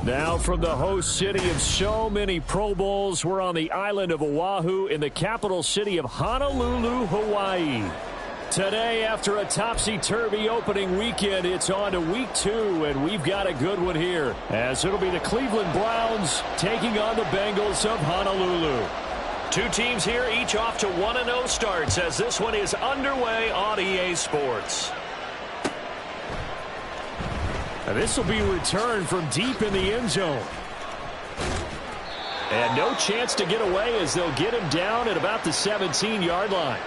Now from the host city of so many Pro Bowls, we're on the island of Oahu in the capital city of Honolulu, Hawaii. Today, after a topsy-turvy opening weekend, it's on to week 2, and we've got a good one here, as it'll be the Cleveland Browns taking on the Bengals of Honolulu. Two teams here, each off to 1-0 starts, as this one is underway on EA Sports. And this will be returned from deep in the end zone. And no chance to get away as they'll get him down at about the 17-yard line.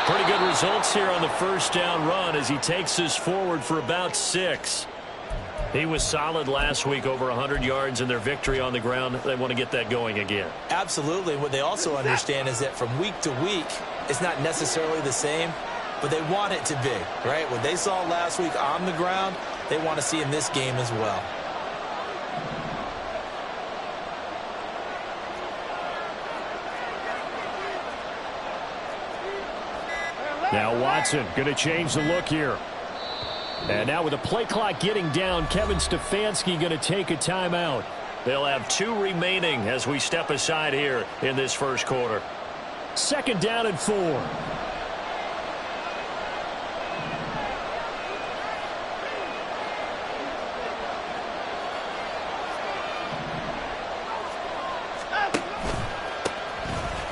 Pretty good results here on the first down run as he takes us forward for about 6. He was solid last week, over 100 yards in their victory on the ground. They want to get that going again. Absolutely. What they also understand is that from week to week, it's not necessarily the same, but they want it to be, right? What they saw last week on the ground, they want to see in this game as well. Now Watson going to change the look here. And now with the play clock getting down, Kevin Stefanski going to take a timeout. They'll have 2 remaining as we step aside here in this first quarter. 2nd down and 4.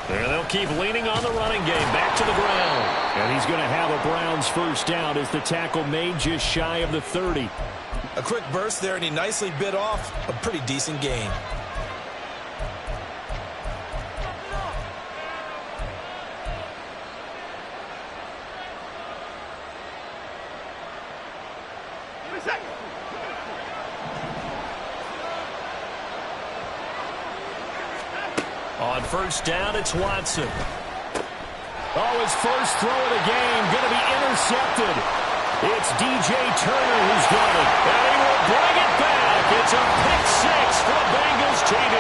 And they'll keep leaning on the running game. Back to the ground. And he's going to have a Browns first down as the tackle made just shy of the 30. A quick burst there, and he nicely bit off a pretty decent gain. On first down, it's Watson. Oh, his first throw of the game going to be intercepted. It's DJ Turner who's got it. And he will bring it back. It's a pick 6 for the Bengals TD.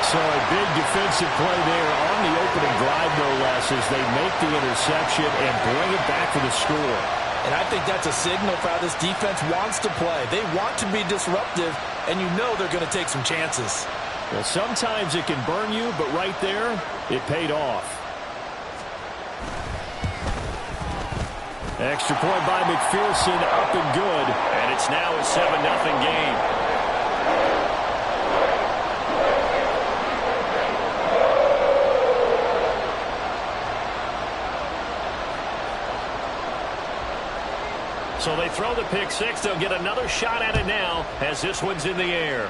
So a big defensive play there on the opening drive, no less, as they make the interception and bring it back for the score. And I think that's a signal for how this defense wants to play. They want to be disruptive, and you know they're going to take some chances. Well, sometimes it can burn you, but right there, it paid off. Extra point by McPherson, up and good. And it's now a 7-0 game. So they throw the pick 6. They'll get another shot at it now as this one's in the air.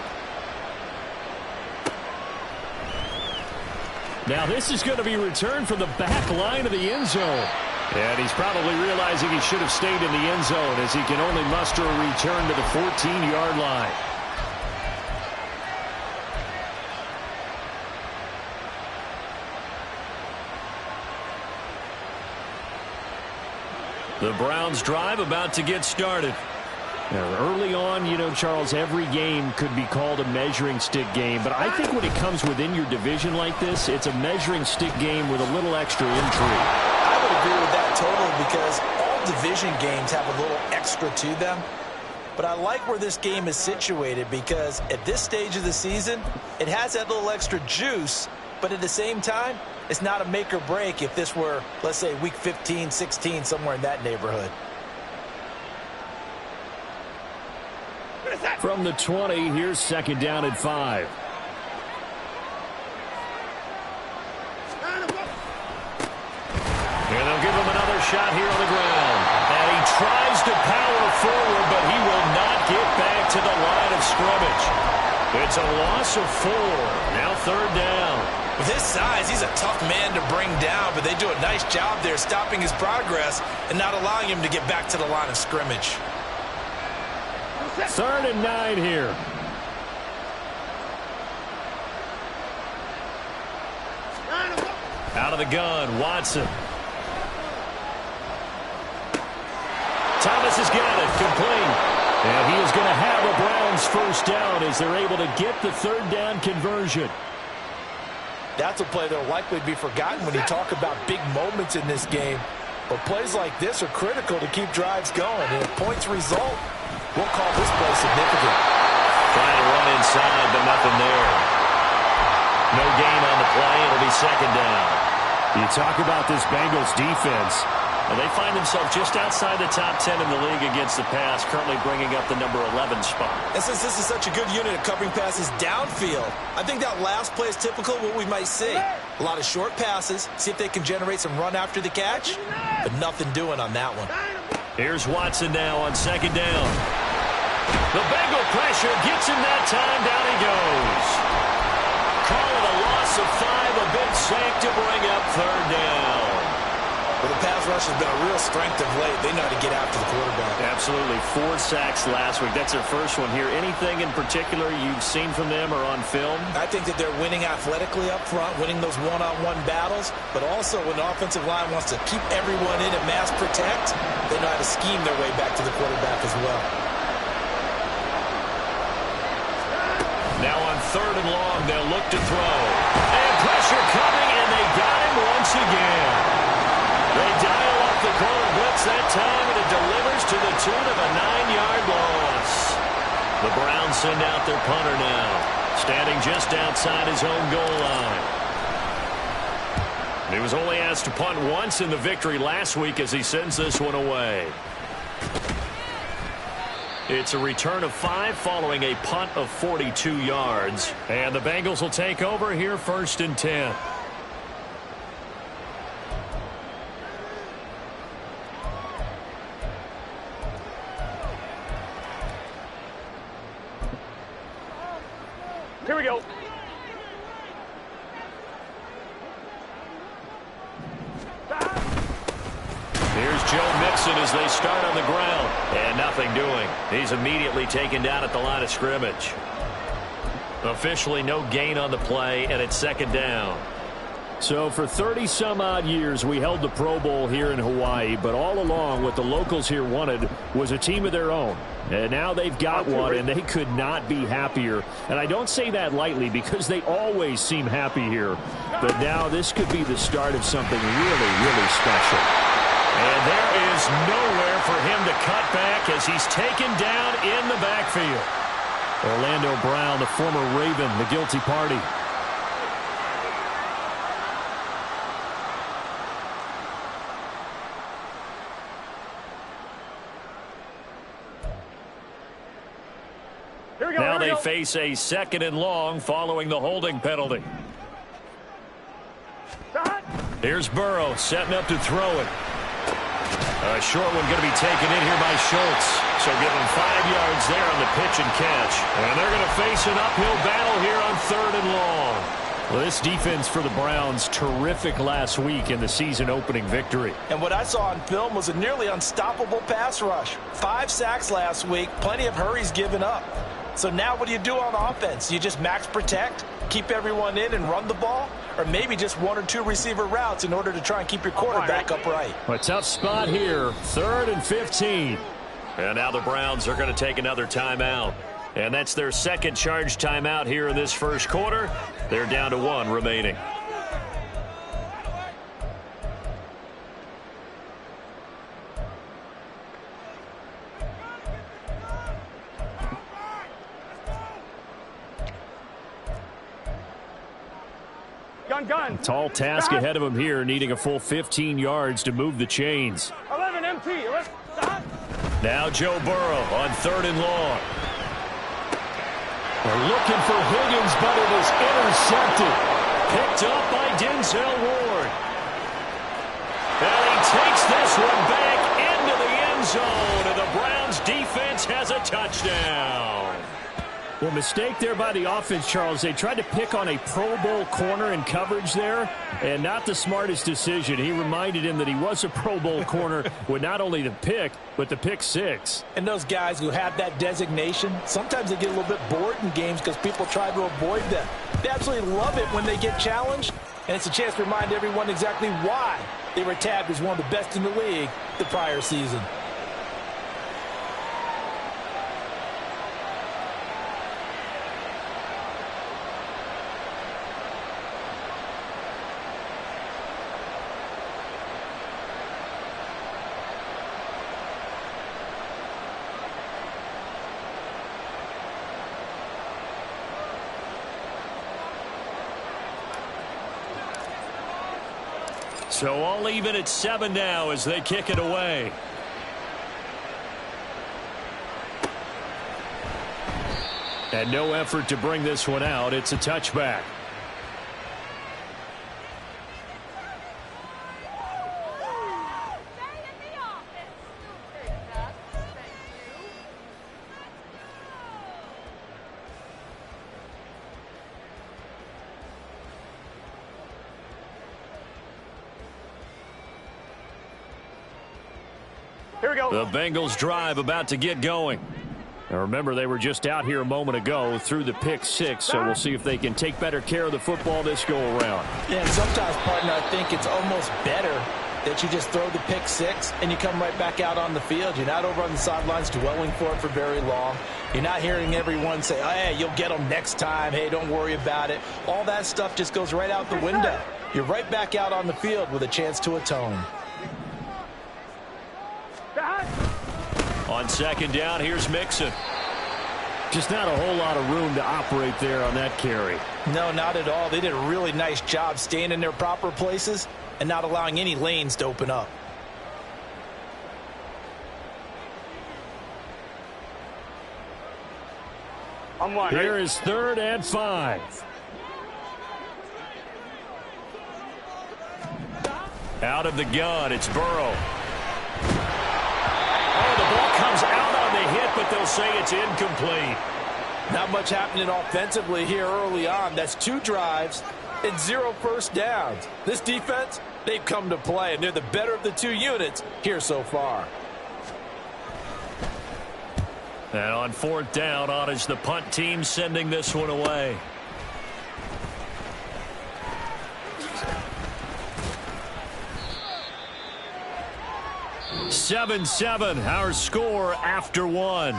Now this is going to be returned from the back line of the end zone. And he's probably realizing he should have stayed in the end zone as he can only muster a return to the 14-yard line. The Browns drive about to get started. Now, early on, you know, Charles, every game could be called a measuring stick game. But I think when it comes within your division like this, it's a measuring stick game with a little extra intrigue. I would agree with that totally because all division games have a little extra to them. But I like where this game is situated because at this stage of the season, it has that little extra juice. But at the same time, it's not a make or break if this were, let's say, week 15, 16, somewhere in that neighborhood. From the 20, here's 2nd down and 5. And they'll give him another shot here on the ground. And he tries to power forward, but he will not get back to the line of scrimmage. It's a loss of 4. Now third down. With his size, he's a tough man to bring down, but they do a nice job there stopping his progress and not allowing him to get back to the line of scrimmage. 3rd and 9 here. Out of the gun, Watson. Thomas has got it, complete. And he is going to have a Browns first down as they're able to get the 3rd down conversion. That's a play that will likely be forgotten when you talk about big moments in this game. But plays like this are critical to keep drives going. And if points result, we'll call this play significant. Trying to run inside, but nothing there. No gain on the play. It'll be 2nd down. You talk about this Bengals defense. Well, they find themselves just outside the top 10 in the league against the pass, currently bringing up the number 11 spot. And since this is such a good unit of covering passes downfield, I think that last play is typical of what we might see. A lot of short passes, see if they can generate some run after the catch, but nothing doing on that one. Here's Watson now on 2nd down. The Bengal pressure gets him that time. Down he goes. Call it a loss of 5, a big sack to bring up 3rd down. Well, the pass rush has been a real strength of late. They know how to get after the quarterback. Absolutely. 4 sacks last week. That's their first one here. Anything in particular you've seen from them or on film? I think that they're winning athletically up front, winning those one-on-one battles, but also when the offensive line wants to keep everyone in and mass protect, they know how to scheme their way back to the quarterback as well. Now on 3rd and long, they'll look to throw. And pressure coming, and they got him once again. They dial up the corner blitz that time, and it delivers to the tune of a 9-yard loss. The Browns send out their punter now, standing just outside his own goal line. He was only asked to punt once in the victory last week as he sends this one away. It's a return of 5 following a punt of 42 yards. And the Bengals will take over here 1st and 10. Here we go. Here's Joe Mixon as they start on the ground. And nothing doing. He's immediately taken down at the line of scrimmage. Officially no gain on the play, and it's 2nd down. So for 30-some-odd years, we held the Pro Bowl here in Hawaii, but all along what the locals here wanted was a team of their own. And now they've got one, and they could not be happier. And I don't say that lightly because they always seem happy here. But now this could be the start of something really, really special. And there is nowhere for him to cut back as he's taken down in the backfield. Orlando Brown, the former Raven, the guilty party. Now they face a 2nd and long following the holding penalty. Here's Burrow setting up to throw it. A short one going to be taken in here by Schultz. So give him 5 yards there on the pitch and catch. And they're going to face an uphill battle here on 3rd and long. Well, this defense for the Browns, terrific last week in the season-opening victory. And what I saw on film was a nearly unstoppable pass rush. 5 sacks last week, plenty of hurries given up. So now what do you do on offense? You just max protect, keep everyone in and run the ball? Or maybe just 1 or 2 receiver routes in order to try and keep your quarterback upright? A tough spot here, 3rd and 15. And now the Browns are going to take another timeout. And that's their 2nd charge timeout here in this first quarter. They're down to 1 remaining. Gun. Tall task ahead of him here, needing a full 15 yards to move the chains. 11 MT. Now Joe Burrow on 3rd and long. They're looking for Higgins, but it is intercepted. Picked up by Denzel Ward. And he takes this one back into the end zone, and the Browns defense has a touchdown. Well, mistake there by the offense, Charles. They tried to pick on a Pro Bowl corner in coverage there, and not the smartest decision. He reminded him that he was a Pro Bowl corner with not only the pick, but the pick six. And those guys who have that designation, sometimes they get a little bit bored in games because people try to avoid them. They absolutely love it when they get challenged, and it's a chance to remind everyone exactly why they were tagged as one of the best in the league the prior season. So all even at 7 now as they kick it away. And no effort to bring this one out. It's a touchback. Here we go. The Bengals drive about to get going. Now remember, they were just out here a moment ago through the pick six, so we'll see if they can take better care of the football this go around. Yeah, and sometimes, partner, I think it's almost better that you just throw the pick six and you come right back out on the field. You're not over on the sidelines dwelling for it for very long. You're not hearing everyone say, oh, hey, you'll get them next time. Hey, don't worry about it. All that stuff just goes right out the window. You're right back out on the field with a chance to atone. On second down, here's Mixon. Just not a whole lot of room to operate there on that carry. No, not at all. They did a really nice job staying in their proper places and not allowing any lanes to open up. I'm one. Here is 3rd and 5. Out of the gun, it's Burrow. Oh, the ball comes out on the hit, but they'll say it's incomplete. Not much happening offensively here early on. That's 2 drives and 0 first downs. This defense, they've come to play, and they're the better of the 2 units here so far. And on 4th down, on is the punt team sending this one away. (7-7) our score after 1.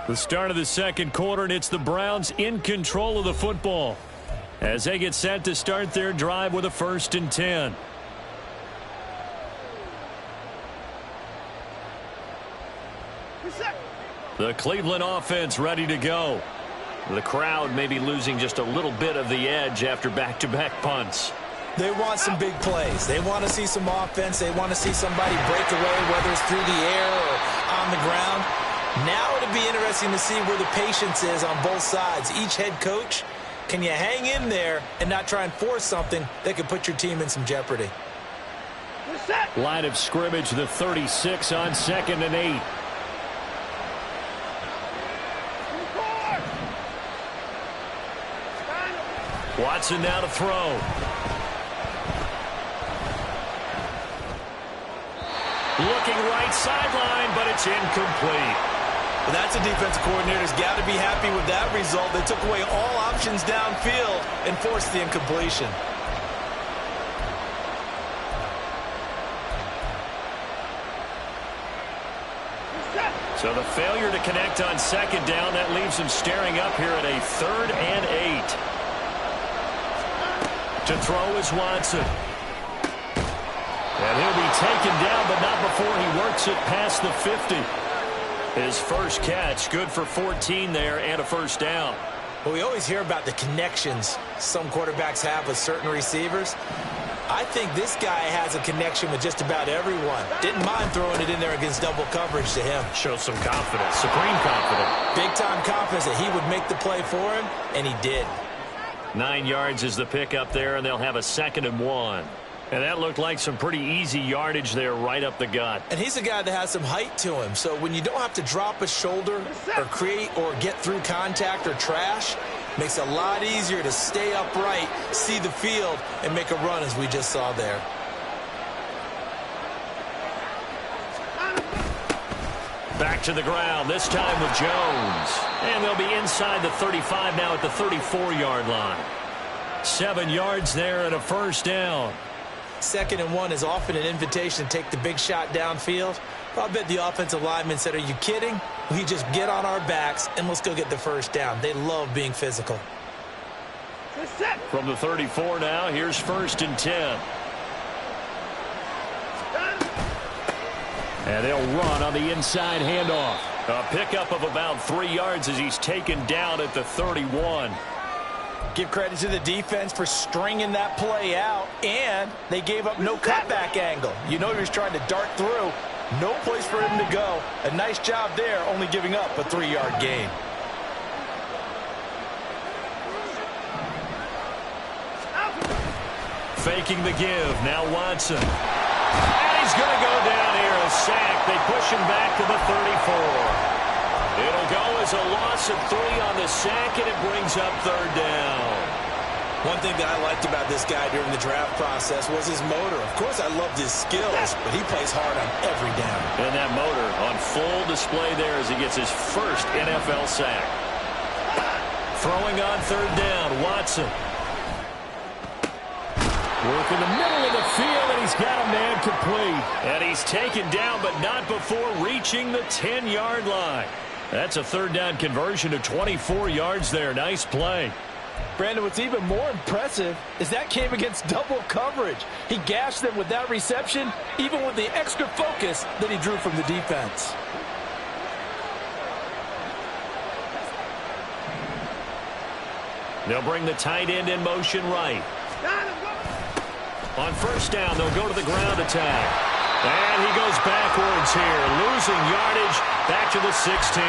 The start of the second quarter, and it's the Browns in control of the football as they get set to start their drive with a 1st and 10. The Cleveland offense ready to go. The crowd may be losing just a little bit of the edge after back-to-back punts. They want some big plays. They want to see some offense. They want to see somebody break away, whether it's through the air or on the ground. Now it'll be interesting to see where the patience is on both sides. Each head coach, can you hang in there and not try and force something that could put your team in some jeopardy? Line of scrimmage, the 36 on 2nd and 8. Watson now to throw. Looking right sideline, but it's incomplete. Well, that's a defensive coordinator's got to be happy with that result. They took away all options downfield and forced the incompletion. So the failure to connect on 2nd down, that leaves them staring up here at a 3rd and 8. To throw is Watson. And he'll be taken down, but not before he works it past the 50. His first catch, good for 14 there and a 1st down. Well, we always hear about the connections some quarterbacks have with certain receivers. I think this guy has a connection with just about everyone. Didn't mind throwing it in there against double coverage to him. Shows some confidence, supreme confidence. Big-time confidence that he would make the play for him, and he did. 9 yards is the pickup there, and they'll have a 2nd and 1. And that looked like some pretty easy yardage there right up the gut. And he's a guy that has some height to him. So when you don't have to drop a shoulder or create or get through contact or trash, makes it a lot easier to stay upright, see the field, and make a run as we just saw there. Back to the ground, this time with Jones. And they'll be inside the 35 now at the 34-yard line. 7 yards there and a first down. 2nd and 1 is often an invitation to take the big shot downfield. I'll bet the offensive lineman said, are you kidding? We just get on our backs and let's go get the first down. They love being physical. From the 34 now, here's 1st and 10. And they'll run on the inside handoff. A pickup of about 3 yards as he's taken down at the 31. Give credit to the defense for stringing that play out, and they gave up no cutback angle. You know he was trying to dart through. No place for him to go. A nice job there, only giving up a 3-yard gain. Faking the give. Now Watson. And he's going to go down here. A sack. They push him back to the 34. It'll go as a loss of 3 on the sack, and it brings up 3rd down. One thing that I liked about this guy during the draft process was his motor. Of course, I loved his skills, but he plays hard on every down. And that motor on full display there as he gets his first NFL sack. Throwing on 3rd down, Watson. Work in the middle of the field, and he's got a man complete. And he's taken down, but not before reaching the 10-yard line. That's a 3rd down conversion to 24 yards there. Nice play. Brandon, what's even more impressive is that came against double coverage. He gashed them with that reception, even with the extra focus that he drew from the defense. They'll bring the tight end in motion right. On 1st down, they'll go to the ground attack. And he goes backwards here, losing yardage back to the 16.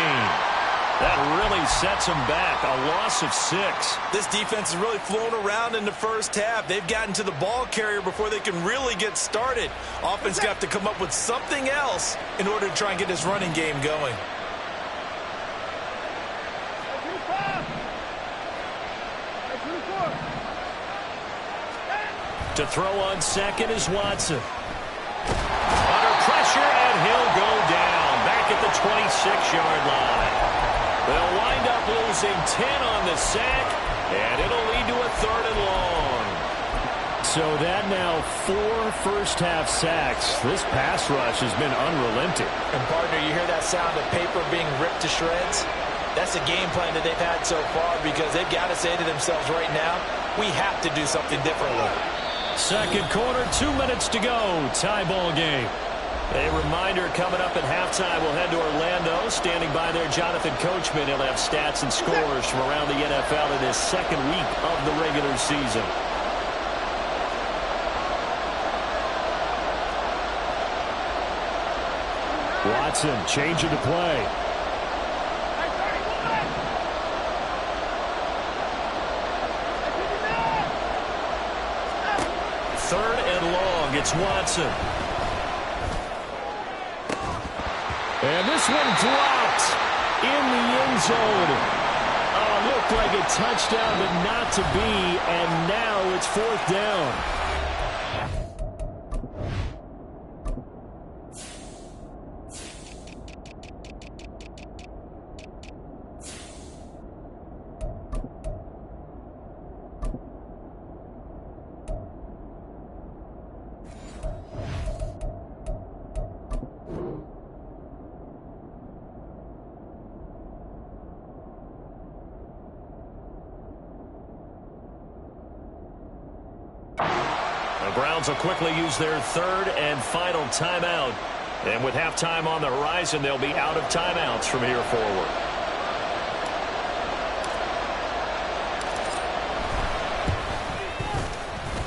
That really sets him back, a loss of 6. This defense has really flown around in the first half. They've gotten to the ball carrier before they can really get started. Offense got to come up with something else in order to try and get this running game going. To throw on 2nd is Watson. Under pressure, and he'll go down back at the 26-yard line. They'll wind up losing 10 on the sack, and it'll lead to a 3rd and long. So that now 4 first-half sacks. This pass rush has been unrelenting. And, partner, you hear that sound of paper being ripped to shreds? That's a game plan that they've had so far because they've got to say to themselves right now, we have to do something differently. 2nd quarter, 2 minutes to go. Tie ball game. A reminder coming up at halftime. We'll head to Orlando. Standing by there, Jonathan Coachman. He'll have stats and scores from around the NFL in his 2nd week of the regular season. Watson changing to play. Third and long, it's Watson. And this one dropped in the end zone. Oh, looked like a touchdown, but not to be, and now it's 4th down. The Browns will quickly use their 3rd and final timeout. And with halftime on the horizon, they'll be out of timeouts from here forward.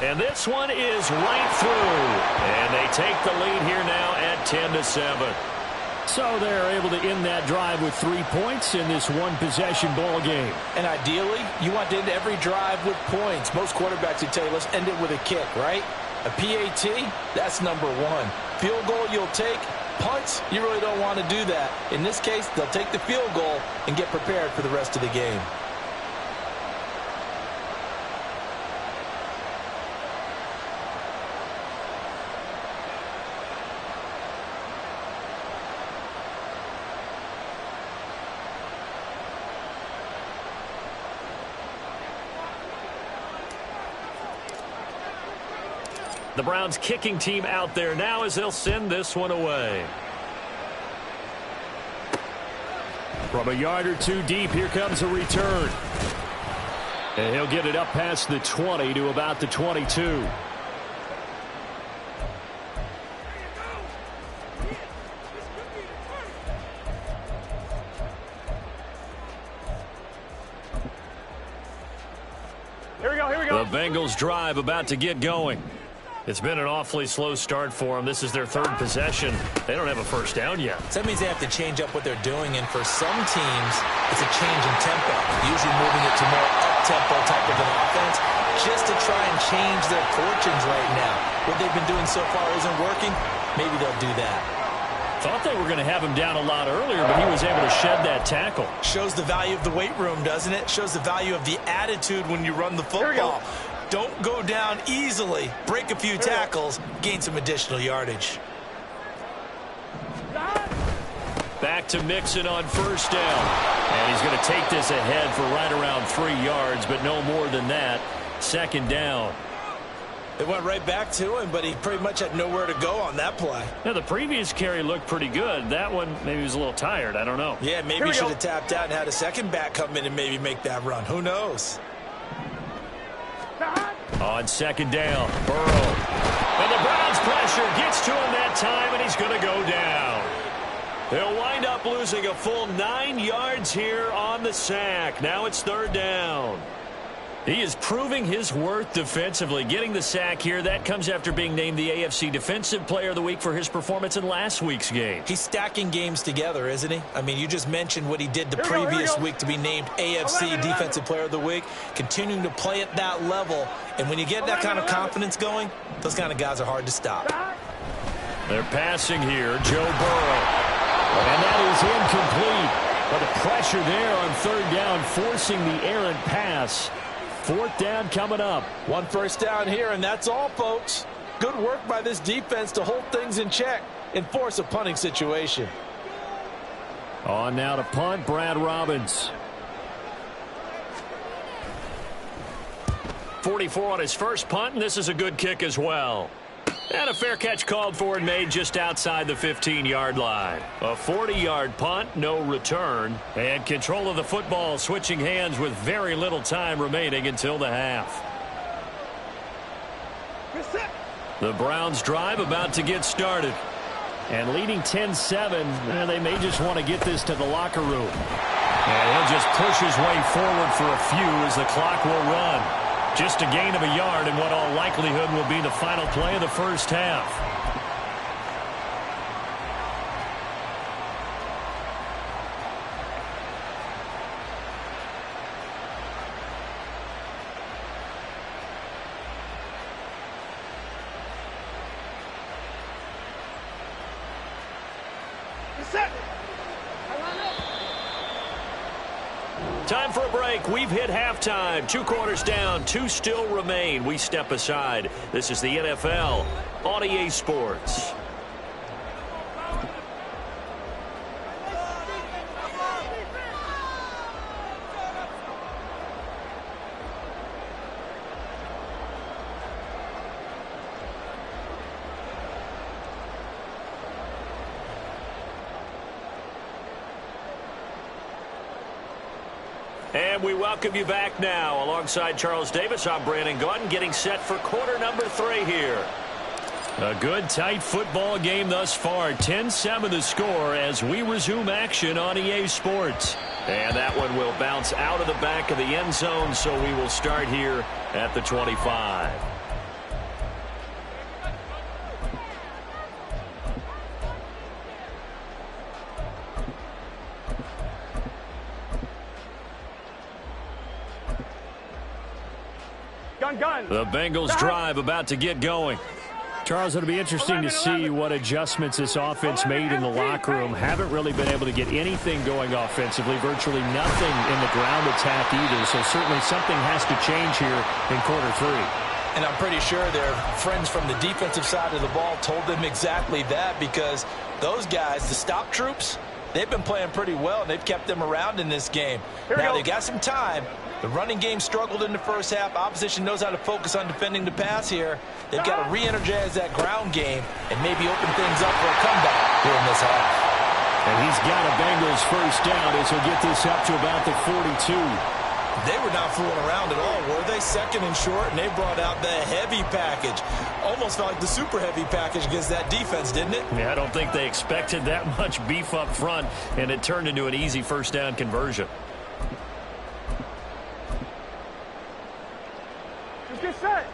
And this one is right through. And they take the lead here now at 10-7. So they're able to end that drive with 3 points in this one-possession ball game. And ideally, you want to end every drive with points. Most quarterbacks would tell you, let's end it with a kick, right? A PAT, that's number one. Field goal you'll take. Punts, you really don't want to do that. In this case, they'll take the field goal and get prepared for the rest of the game. The Browns kicking team out there now as they'll send this one away. From a yard or two deep, here comes a return. And he'll get it up past the 20 to about the 22. Here we go, here we go. The Bengals drive about to get going. It's been an awfully slow start for them. This is their third possession. They don't have a first down yet. So that means they have to change up what they're doing, and for some teams, it's a change in tempo, usually moving it to more up-tempo type of an offense, just to try and change their fortunes right now. What they've been doing so far isn't working. Maybe they'll do that. Thought they were going to have him down a lot earlier, but he was able to shed that tackle. Shows the value of the weight room, doesn't it? Shows the value of the attitude when you run the football. Don't go down easily. Break a few tackles. Gain some additional yardage. Back to Mixon on first down. And he's going to take this ahead for right around 3 yards, but no more than that. Second down. They went right back to him, but he pretty much had nowhere to go on that play. Now, the previous carry looked pretty good. That one, maybe he was a little tired. I don't know. Yeah, maybe he should have tapped out and had a second back come in and maybe make that run. Who knows? On second down, Burrow. And the Browns pressure gets to him that time, and he's going to go down. They'll wind up losing a full 9 yards here on the sack. Now it's third down. He is proving his worth defensively. Getting the sack here, that comes after being named the AFC Defensive Player of the Week for his performance in last week's game. He's stacking games together, isn't he? I mean, you just mentioned what he did the previous week to be named AFC Defensive Player of the Week, continuing to play at that level. And when you get that kind of confidence going, those kind of guys are hard to stop. They're passing here, Joe Burrow. And that is incomplete. But the pressure there on third down, forcing the errant pass. Fourth down coming up. One first down here, and that's all, folks. Good work by this defense to hold things in check and force a punting situation. On now to punt, Brad Robbins. 44 on his first punt, and this is a good kick as well. And a fair catch called for and made just outside the 15-yard line. A 40-yard punt, no return. And control of the football switching hands with very little time remaining until the half. The Browns drive about to get started. And leading 10-7, they may just want to get this to the locker room. And he'll just push his way forward for a few as the clock will run. Just a gain of a yard in what all likelihood will be the final play of the first half. Time for a break. We've hit halftime. 2 quarters down. 2 still remain. We step aside. This is the NFL on EA Sports. And we welcome you back now. Alongside Charles Davis, I'm Brandon Gaudin, getting set for quarter number 3 here. A good, tight football game thus far. 10-7 the score as we resume action on EA Sports. And that one will bounce out of the back of the end zone, so we will start here at the 25. Gun. The Bengals drive about to get going. Charles, it'll be interesting to see what adjustments this offense made in the locker room. Haven't really been able to get anything going offensively, virtually nothing in the ground attack either. So certainly something has to change here in quarter three. And I'm pretty sure their friends from the defensive side of the ball told them exactly that, because those guys, the stop troops, they've been playing pretty well, and they've kept them around in this game. Now, they got some time. The running game struggled in the first half. Opposition knows how to focus on defending the pass here. They've got to re-energize that ground game and maybe open things up for a comeback during this half. And he's got a Bengals first down as he'll get this up to about the 42. They were not fooling around at all, were they? Second and short, and they brought out the heavy package. Almost felt like the super heavy package against that defense, didn't it? Yeah, I don't think they expected that much beef up front, and it turned into an easy first down conversion. Let's get set.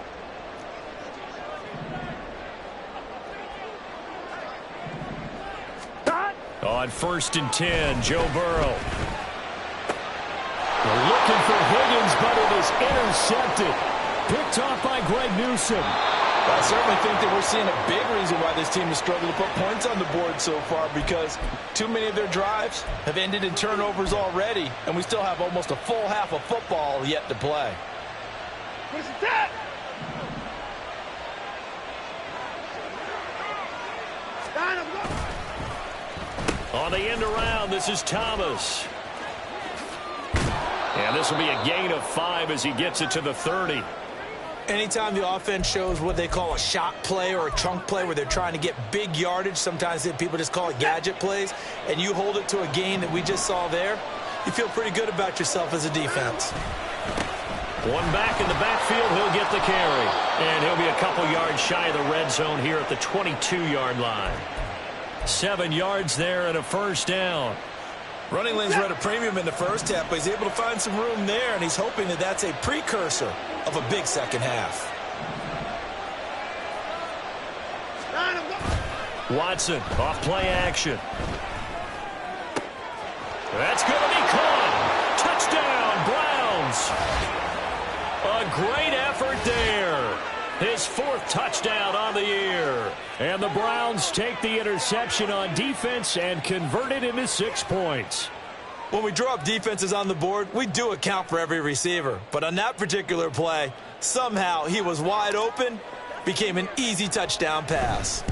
On 1st and 10, Joe Burrow. They're looking for Higgins, but it is intercepted. Picked off by Greg Newsome. I certainly think that we're seeing a big reason why this team has struggled to put points on the board so far, because too many of their drives have ended in turnovers already, and we still have almost a full half of football yet to play. What's that? On the end around, this is Thomas. And this will be a gain of 5 as he gets it to the 30. Anytime the offense shows what they call a shot play or a chunk play where they're trying to get big yardage, sometimes people just call it gadget plays, and you hold it to a gain that we just saw there, you feel pretty good about yourself as a defense. One back in the backfield, he'll get the carry. And he'll be a couple yards shy of the red zone here at the 22-yard line. 7 yards there and a first down. Running lanes were at a premium in the first half, but he's able to find some room there, and he's hoping that that's a precursor of a big second half. Watson, off play action. That's going to be caught. Touchdown, Browns. A great effort there. His 4th touchdown on the year. And the Browns take the interception on defense and convert it into 6 points. When we draw up defenses on the board, we do account for every receiver. But on that particular play, somehow he was wide open, became an easy touchdown pass.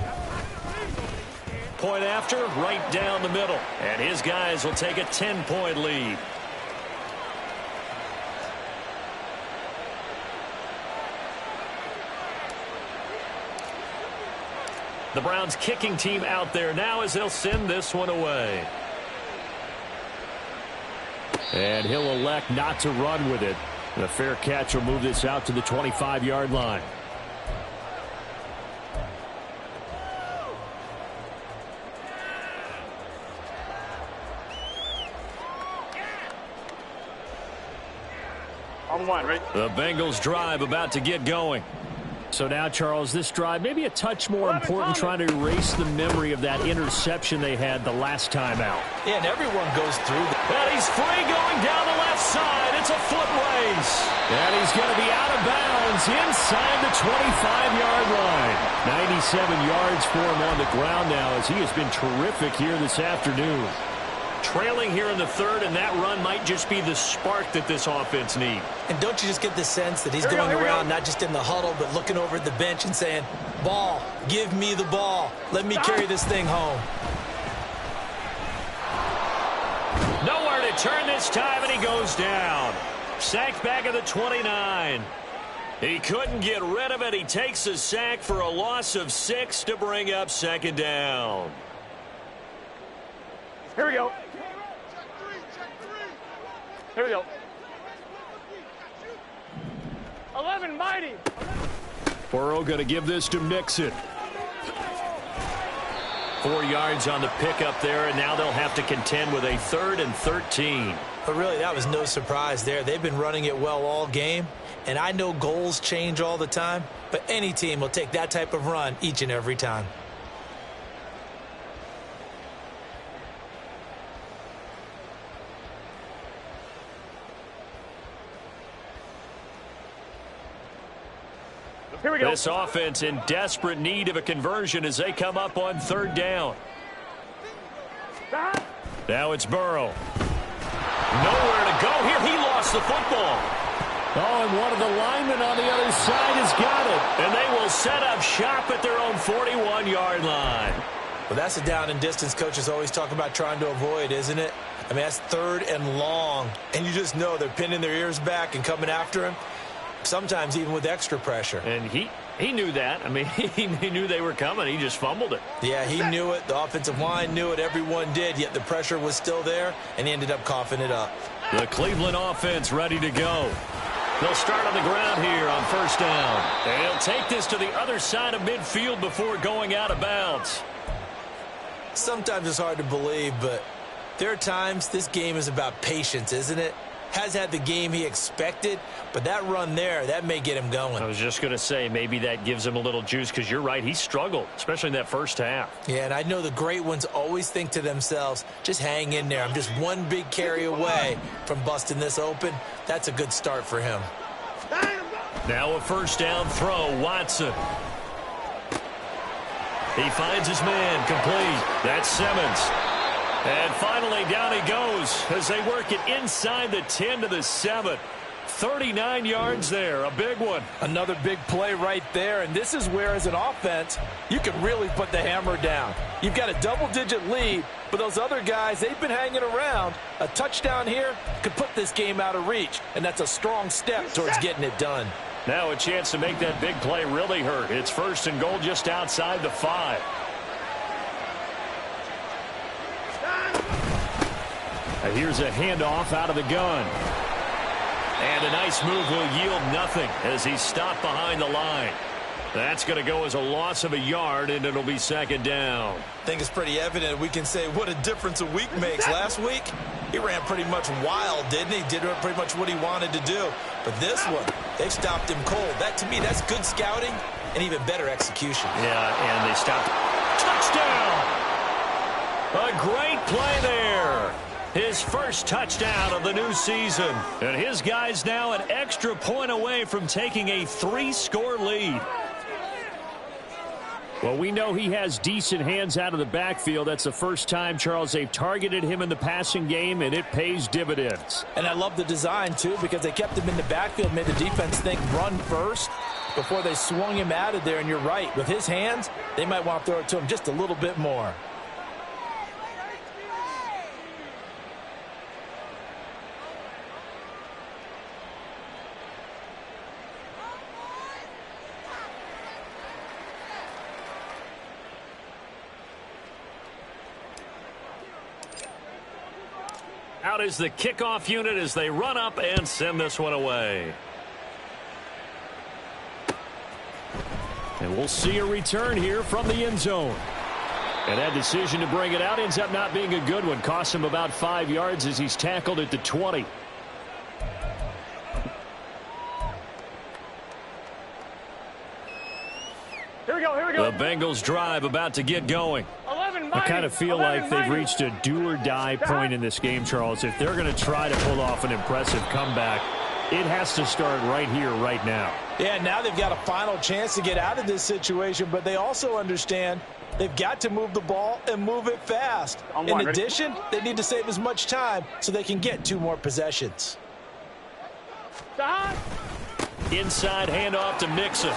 Point after, right down the middle. And his guys will take a 10-point lead. The Browns kicking team out there now as they'll send this one away. And he'll elect not to run with it. And a fair catch will move this out to the 25-yard line. On 1, right? The Bengals drive about to get going. So now, Charles, this drive maybe a touch more important, trying to erase the memory of that interception they had the last time out. Yeah, and everyone goes through that. And he's free going down the left side. It's a foot race. And he's going to be out of bounds inside the 25-yard line. 97 yards for him on the ground now as he has been terrific here this afternoon. Trailing here in the 3rd, and that run might just be the spark that this offense needs. And don't you just get the sense that he's going around not just in the huddle, but looking over at the bench and saying, ball, give me the ball. Let me carry this thing home. Nowhere to turn this time, and he goes down. Sacked back at the 29. He couldn't get rid of it. He takes a sack for a loss of 6 to bring up 2nd down. Here we go. Here we go. 11, mighty. Burrow going to give this to Mixon. 4 yards on the pickup there, and now they'll have to contend with a 3rd and 13. But really, that was no surprise there. They've been running it well all game, and I know goals change all the time, but any team will take that type of run each and every time. Here we go. This offense in desperate need of a conversion as they come up on third down. Now it's Burrow. Nowhere to go here. He lost the football. Oh, and one of the linemen on the other side has got it. And they will set up shop at their own 41-yard line. Well, that's a down and distance coaches always talk about trying to avoid, isn't it? I mean, that's third and long. And you just know they're pinning their ears back and coming after him, sometimes even with extra pressure. And he knew that. I mean, he knew they were coming. He just fumbled it. Yeah, he knew it. The offensive line knew it. Everyone did, yet the pressure was still there, and he ended up coughing it up. The Cleveland offense ready to go. They'll start on the ground here on first down. And he'll take this to the other side of midfield before going out of bounds. Sometimes it's hard to believe, but there are times this game is about patience, isn't it? Has had the game he expected, but that run there, that may get him going. I was just going to say maybe that gives him a little juice because you're right, he struggled, especially in that first half. Yeah, and I know the great ones always think to themselves, just hang in there. I'm just one big carry away from busting this open. That's a good start for him. Now a first down throw, Watson. He finds his man, complete. That's Simmons. And finally, down he goes as they work it inside the 10 to the 7. 39 yards there, a big one. Another big play right there, and this is where, as an offense, you can really put the hammer down. You've got a double-digit lead, but those other guys, they've been hanging around. A touchdown here could put this game out of reach, and that's a strong step towards getting it done. Now a chance to make that big play really hurt. It's first and goal just outside the 5. Here's a handoff out of the gun. And a nice move will yield nothing as he's stopped behind the line. That's going to go as a loss of a yard, and it'll be second down. I think it's pretty evident we can say what a difference a week makes. Last week, he ran pretty much wild, didn't he? Did pretty much what he wanted to do. But this one, they've stopped him cold. That, to me, that's good scouting and even better execution. Yeah, and they stopped. Touchdown! A great play there. His first touchdown of the new season. And his guys now an extra point away from taking a 3-score lead. Well, we know he has decent hands out of the backfield. That's the first time, Charles, they've targeted him in the passing game, and it pays dividends. And I love the design, too, because they kept him in the backfield, made the defense think run first before they swung him out of there. And you're right, with his hands, they might want to throw it to him just a little bit more. Out is the kickoff unit as they run up and send this one away. And we'll see a return here from the end zone. And that decision to bring it out ends up not being a good one. Costs him about 5 yards as he's tackled at the 20. Here we go. The Bengals drive about to get going. I kind of feel like they've reached a do-or-die point in this game, Charles. If they're going to try to pull off an impressive comeback, it has to start right here, right now. Yeah, now they've got a final chance to get out of this situation, but they also understand they've got to move the ball and move it fast. In addition, they need to save as much time so they can get 2 more possessions. Inside handoff to Mixon.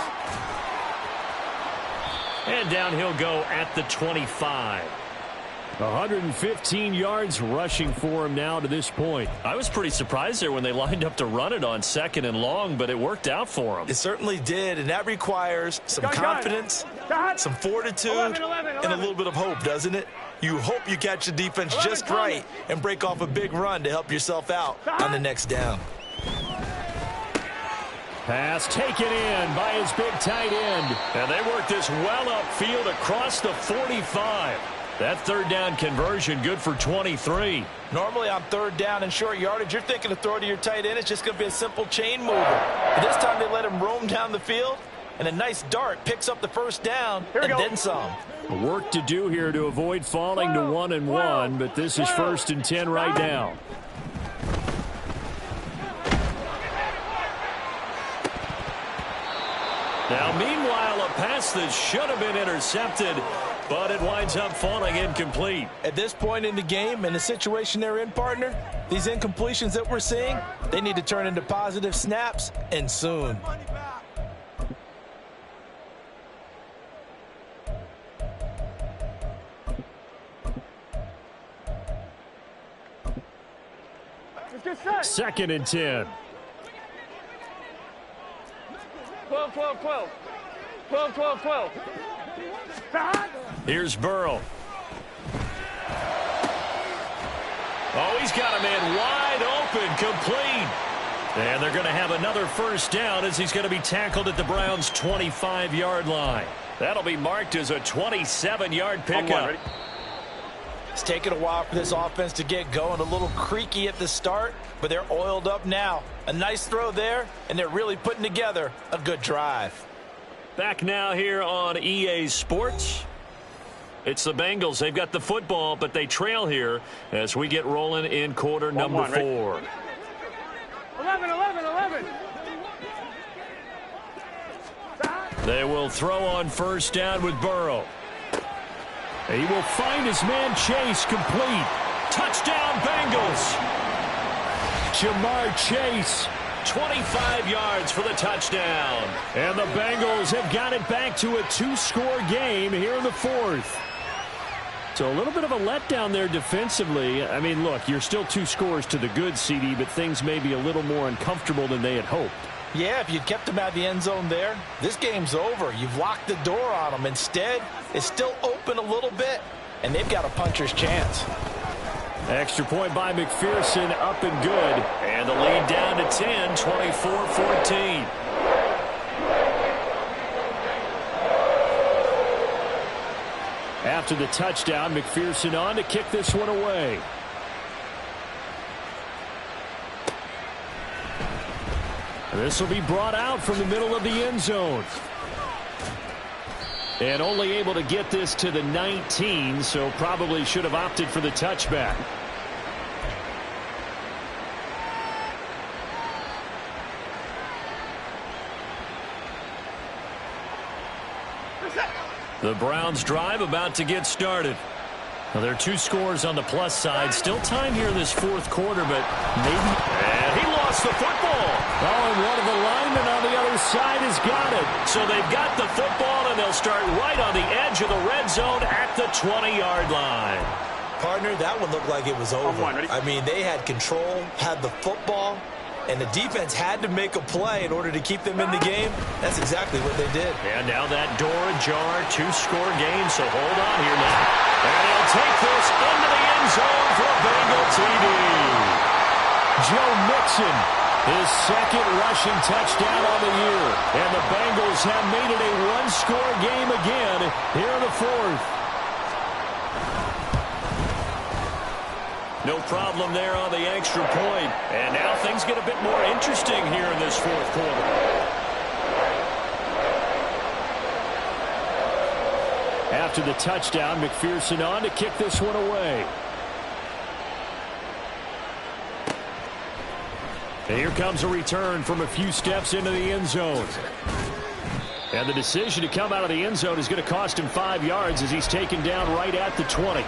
And down he'll go at the 25. 115 yards rushing for him now to this point. I was pretty surprised there when they lined up to run it on second and long, but it worked out for him. It certainly did, and that requires some confidence, some fortitude, and a little bit of hope, doesn't it? You hope you catch the defense just right and break off a big run to help yourself out on the next down. Pass taken in by his big tight end. And they work this well upfield across the 45. That third down conversion good for 23. Normally on third down and short yardage, you're thinking to throw to your tight end. It's just going to be a simple chain mover. But this time they let him roam down the field, and a nice dart picks up the first down and then some. Work to do here to avoid falling to 1-1, but this is first and 10 right now. Now, meanwhile, a pass that should have been intercepted, but it winds up falling incomplete. At this point in the game, and the situation they're in, partner, these incompletions that we're seeing, they need to turn into positive snaps, and soon. Second and 10. 12, 12, 12. 12, 12, 12. Here's Burrow. Oh, he's got a man wide open, complete. And they're going to have another first down as he's going to be tackled at the Browns' 25-yard line. That'll be marked as a 27-yard pickup. It's taken a while for this offense to get going. A little creaky at the start, but they're oiled up now. A nice throw there, and they're really putting together a good drive. Back now here on EA Sports. It's the Bengals. They've got the football, but they trail here as we get rolling in quarter number 4. 11, 11, 11. They will throw on first down with Burrow. He will find his man Chase, complete. Touchdown Bengals. Jamar Chase, 25 yards for the touchdown. And the Bengals have got it back to a 2-score game here in the 4th. So a little bit of a letdown there defensively. I mean, look, you're still 2 scores to the good, CD, but things may be a little more uncomfortable than they had hoped. Yeah, if you kept them out of the end zone there, this game's over. You've locked the door on them. Instead, it's still open a little bit, and they've got a puncher's chance. Extra point by McPherson, up and good. And the lead down to 10, 24-14. After the touchdown, McPherson on to kick this one away. This will be brought out from the middle of the end zone. And only able to get this to the 19, so probably should have opted for the touchback. The Browns drive about to get started. Now, there are 2 scores on the plus side. Still time here in this 4th quarter, but maybe... And he lost the football. Oh, and one of the linemen on the other side has got it. So they've got the football, and they'll start right on the edge of the red zone at the 20-yard line. Partner, that one looked like it was over. I mean, they had control, had the football, and the defense had to make a play in order to keep them in the game. That's exactly what they did. And now that door ajar, 2-score game, so hold on here now. And he'll take this into the end zone for a Bengal TD. Joe Mixon, his 2nd rushing touchdown on the year. And the Bengals have made it a 1-score game again here in the 4th. No problem there on the extra point. And now things get a bit more interesting here in this 4th quarter. After the touchdown, McPherson on to kick this one away. And here comes a return from a few steps into the end zone. And the decision to come out of the end zone is going to cost him 5 yards as he's taken down right at the 20.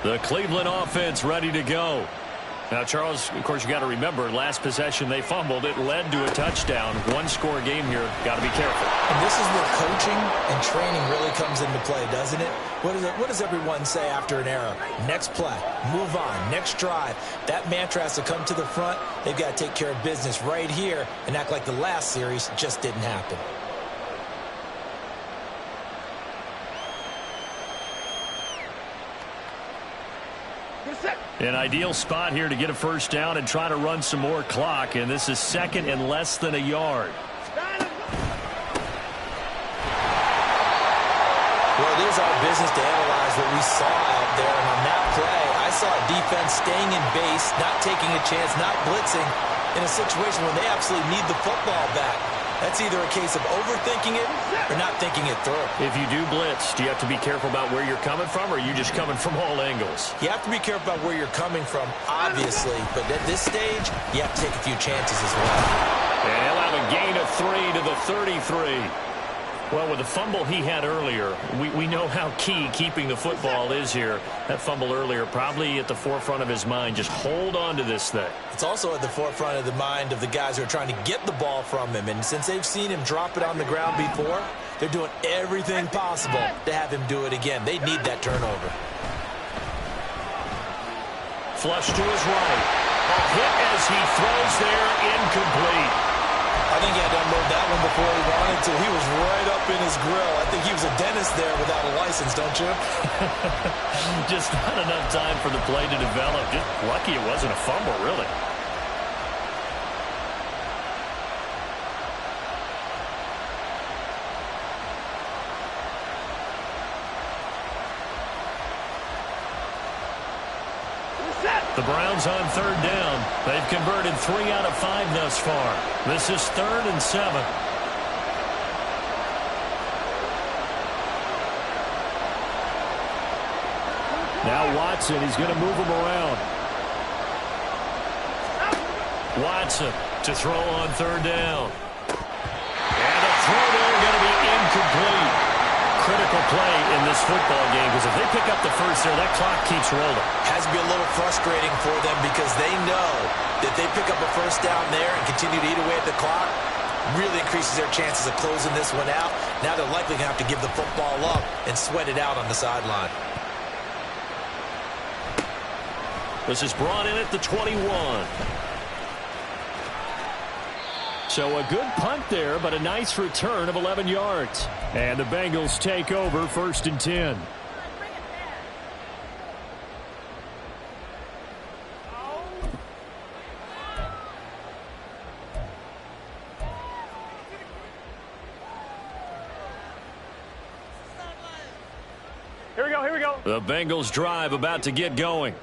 The Cleveland offense ready to go. Now, Charles, of course, you got to remember, last possession they fumbled. It led to a touchdown. 1-score game here. Got to be careful. And this is where coaching and training really comes into play, doesn't it? What does everyone say after an error? Next play, move on, next drive. That mantra has to come to the front. They've got to take care of business right here and act like the last series just didn't happen. An ideal spot here to get a first down and try to run some more clock, and this is 2nd and less than a yard. Well, it is our business to analyze what we saw out there, and on that play, I saw a defense staying in base, not taking a chance, not blitzing, in a situation when they absolutely need the football back. That's either a case of overthinking it or not thinking it through. If you do blitz, do you have to be careful about where you're coming from, or are you just coming from all angles? You have to be careful about where you're coming from, obviously, but at this stage, you have to take a few chances as well. And he'll have a gain of 3 to the 33. Well, with the fumble he had earlier, we know how key keeping the football is here. That fumble earlier probably at the forefront of his mind. Just hold on to this thing. It's also at the forefront of the mind of the guys who are trying to get the ball from him. And since they've seen him drop it on the ground before, they're doing everything possible to have him do it again. They need that turnover. Flush to his right. A hit as he throws there, incomplete. I think he had to unload that one before he wanted to. He was right up in his grill. I think he was a dentist there without a license, don't you? Just not enough time for the play to develop. Just lucky it wasn't a fumble, really. The Browns on third down. They've converted 3 out of 5 thus far. This is 3rd and 7. Now Watson, he's going to move him around. Watson to throw on third down. And the throw there going to be incomplete. Critical play in this football game, because if they pick up the first there, that clock keeps rolling. Has to be a little frustrating for them because they know that they pick up a first down there and continue to eat away at the clock, really increases their chances of closing this one out. Now they're likely going to have to give the football up and sweat it out on the sideline. This is brought in at the 21. So a good punt there, but a nice return of 11 yards. And the Bengals take over 1st and 10. Here we go. The Bengals drive about to get going.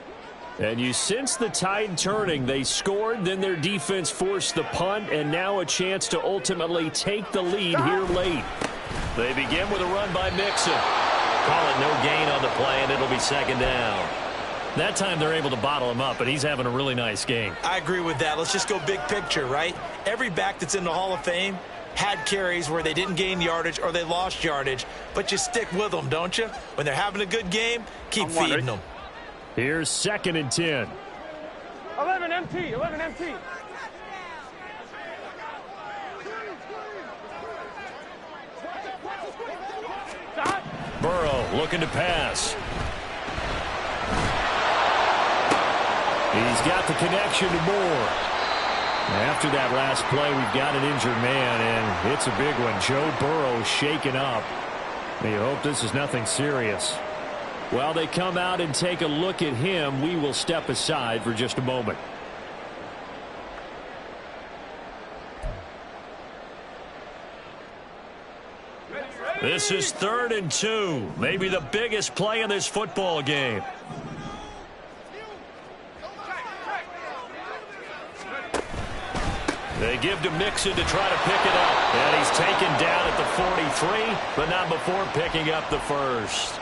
And you sense the tide turning. They scored, then their defense forced the punt, and now a chance to ultimately take the lead here late. They begin with a run by Mixon. Call it no gain on the play, and it'll be 2nd down. That time they're able to bottle him up, but he's having a really nice game. I agree with that. Let's just go big picture, right? Every back that's in the Hall of Fame had carries where they didn't gain yardage or they lost yardage, but you stick with them, don't you? When they're having a good game, keep feeding them. Here's 2nd and 10. 11 MT. Burrow looking to pass. He's got the connection to Moore. After that last play, we've got an injured man, and it's a big one. Joe Burrow shaken up. You hope this is nothing serious. While they come out and take a look at him, we will step aside for just a moment. This is 3rd and 2. Maybe the biggest play in this football game. They give to Mixon to try to pick it up. And he's taken down at the 43, but not before picking up the first.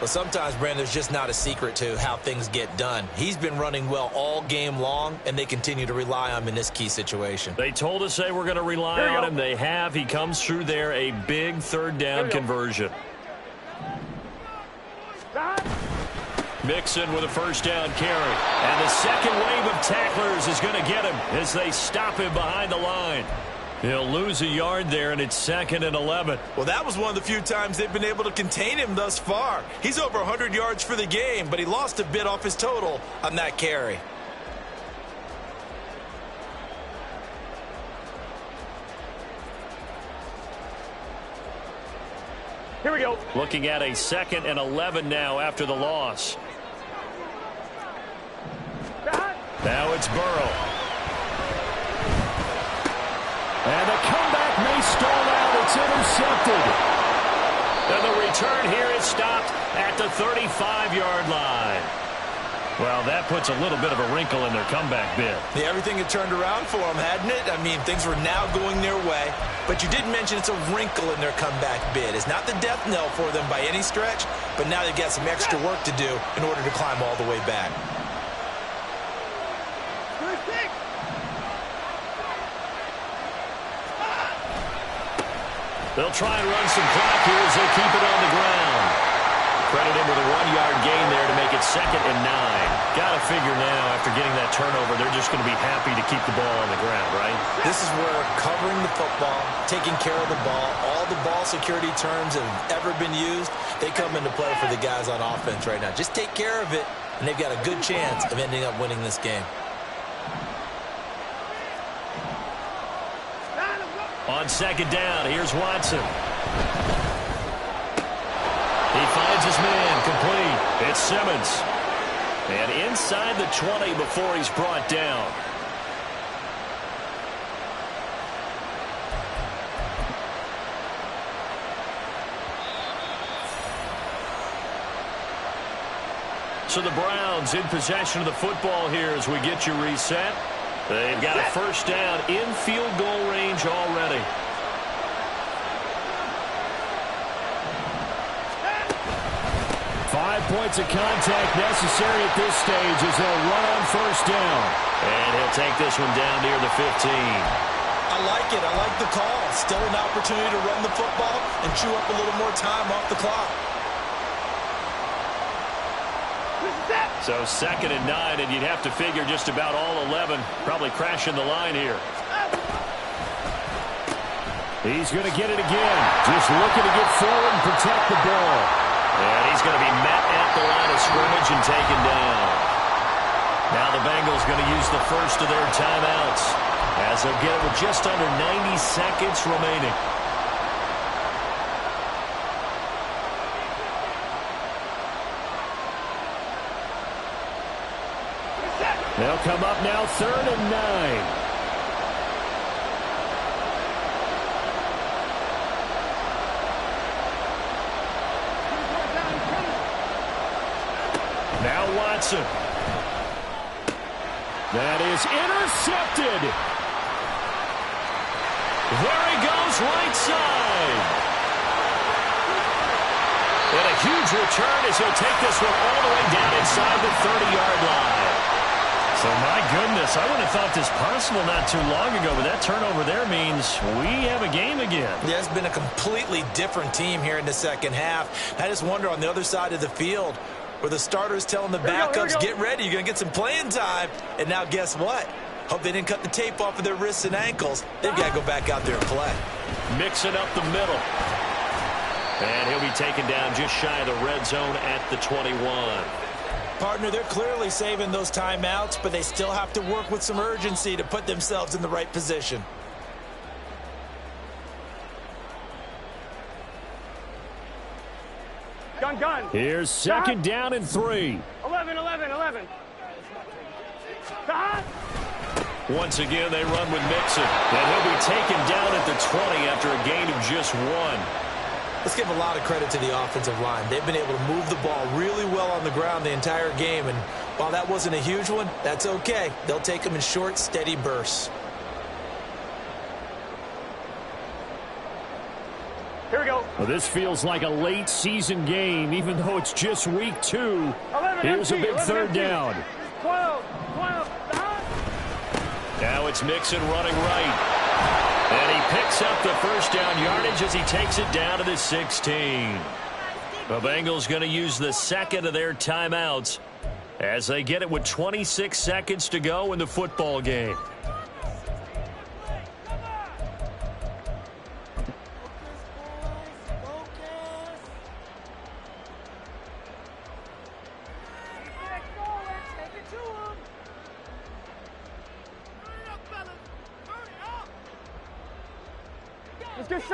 Well, sometimes, Brandon, there's just not a secret to how things get done. He's been running well all game long, and they continue to rely on him in this key situation. They told us they were going to rely on him. They have. He comes through there, a big 3rd down conversion. Mixon with a 1st down carry. And the second wave of tacklers is going to get him as they stop him behind the line. He'll lose a yard there, and it's 2nd and 11. Well, that was one of the few times they've been able to contain him thus far. He's over 100 yards for the game, but he lost a bit off his total on that carry. Here we go. Looking at a 2nd and 11 now after the loss. Now it's Burrow. And the comeback may stall out. It's intercepted. And the return here is stopped at the 35-yard line. Well, that puts a little bit of a wrinkle in their comeback bid. Yeah, everything had turned around for them, hadn't it? I mean, things were now going their way. But you did mention it's a wrinkle in their comeback bid. It's not the death knell for them by any stretch, but now they've got some extra work to do in order to climb all the way back. They'll try and run some clock here as they keep it on the ground. Credit him with a 1-yard gain there to make it 2nd and 9. Got to figure now, after getting that turnover, they're just going to be happy to keep the ball on the ground, right? This is where covering the football, taking care of the ball, all the ball security terms that have ever been used, they come into play for the guys on offense right now. Just take care of it, and they've got a good chance of ending up winning this game. On 2nd down, here's Watson. He finds his man, complete. It's Simmons. And inside the 20 before he's brought down. So the Browns in possession of the football here as we get you reset. They've got a 1st down in field goal range already. Points of contact necessary at this stage as they'll run on 1st down. And he'll take this one down near the 15. I like it. I like the call. Still an opportunity to run the football and chew up a little more time off the clock. So 2nd and 9, and you'd have to figure just about all 11 probably crashing the line here. He's going to get it again. Just looking to get forward and protect the ball. And he's going to be met at the line of scrimmage and taken down. Now the Bengals going to use the first of their timeouts as they'll get it with just under 90 seconds remaining. They'll come up now 3rd and 9. Now Watson. That is intercepted. There he goes, right side. And a huge return as he'll take this one all the way down inside the 30-yard line. So, my goodness, I would have thought this possible not too long ago, but that turnover there means we have a game again. Yeah, it's been a completely different team here in the 2nd half. I just wonder on the other side of the field, where the starters telling the backups, get ready, you're going to get some playing time. And now guess what? Hope they didn't cut the tape off of their wrists and ankles. They've got to go back out there and play. Mixing up the middle. And he'll be taken down just shy of the red zone at the 21. Partner, they're clearly saving those timeouts, but they still have to work with some urgency to put themselves in the right position. Gun. Here's 2nd down and 3. 11. Once again, they run with Mixon. And he'll be taken down at the 20 after a gain of just 1. Let's give a lot of credit to the offensive line. They've been able to move the ball really well on the ground the entire game. And while that wasn't a huge one, that's okay. They'll take them in short, steady bursts. Here we go. Well, this feels like a late season game, even though it's just week 2. Here's a big 3rd down. 12. Now it's Mixon running right. And he picks up the 1st down yardage as he takes it down to the 16. The Bengals going to use the 2nd of their timeouts as they get it with 26 seconds to go in the football game.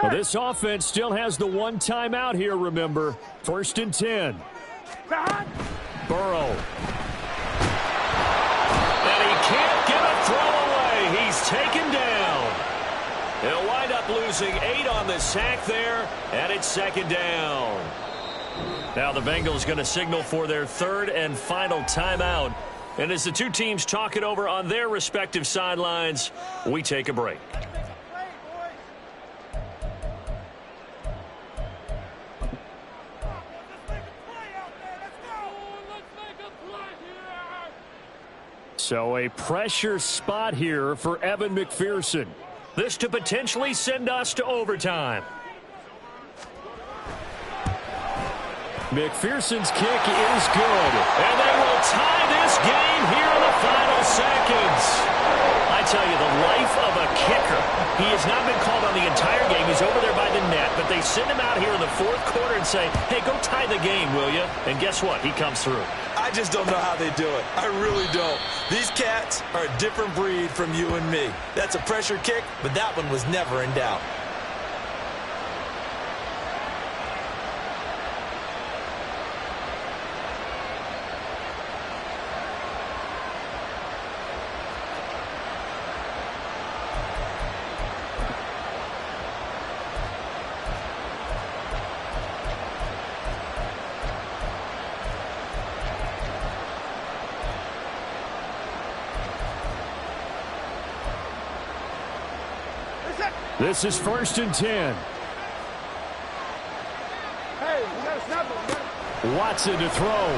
Well, this offense still has the 1 timeout here, remember. 1st and 10. Burrow. And he can't get a throw away. He's taken down. He'll wind up losing 8 on the sack there, and it's 2nd down. Now the Bengals going to signal for their third and final timeout. And as the two teams talk it over on their respective sidelines, we take a break. So a pressure spot here for Evan McPherson. This to potentially send us to overtime. McPherson's kick is good. And they will tie this game here in the final seconds. I tell you, the life of a kicker. He has not been called on the entire game. He's over there by the net. But they send him out here in the fourth quarter and say, hey, go tie the game, will you? And guess what? He comes through. I just don't know how they do it. I really don't. These cats are a different breed from you and me. That's a pressure kick, but that one was never in doubt. This is 1st and 10. Hey, you got to snap it. Watson to throw.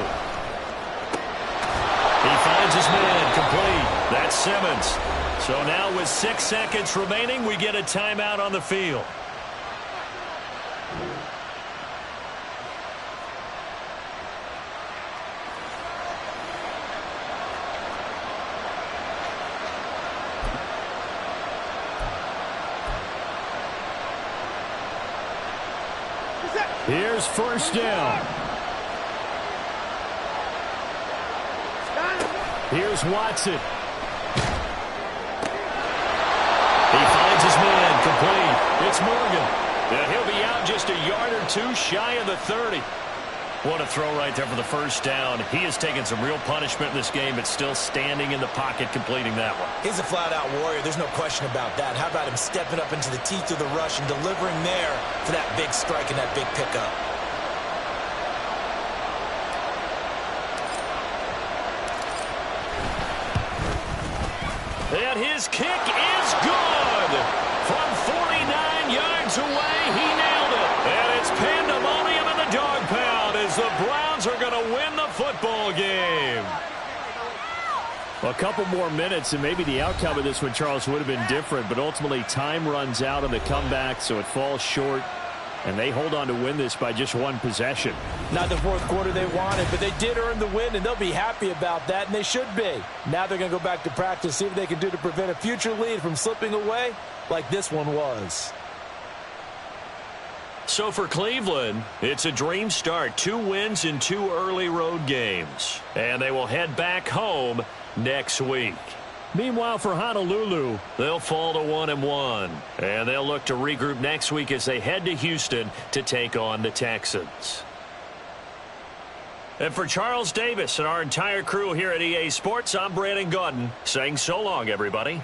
He finds his man complete. That's Simmons. So now with 6 seconds remaining, we get a timeout on the field. Here's 1st down. Here's Watson. He finds his man complete. It's Morgan. And he'll be out just a yard or two shy of the 30. What a throw right there for the 1st down. He has taken some real punishment in this game, but still standing in the pocket completing that one. He's a flat-out warrior. There's no question about that. How about him stepping up into the teeth of the rush and delivering there for that big strike and that big pickup? And his kick is good. From 49 yards away, he nailed it. And it's pandemonium in the dog pound as the Browns are going to win the football game. A couple more minutes, and maybe the outcome of this one, Charles, would have been different. But ultimately, time runs out on the comeback, so it falls short. And they hold on to win this by just one possession. Not the fourth quarter they wanted, but they did earn the win, and they'll be happy about that, and they should be. Now they're going to go back to practice, see what they can do to prevent a future lead from slipping away like this one was. So for Cleveland, it's a dream start. 2 wins in 2 early road games. And they will head back home next week. Meanwhile, for Honolulu, they'll fall to 1-1. And they'll look to regroup next week as they head to Houston to take on the Texans. And for Charles Davis and our entire crew here at EA Sports, I'm Brandon Gaudin saying so long, everybody.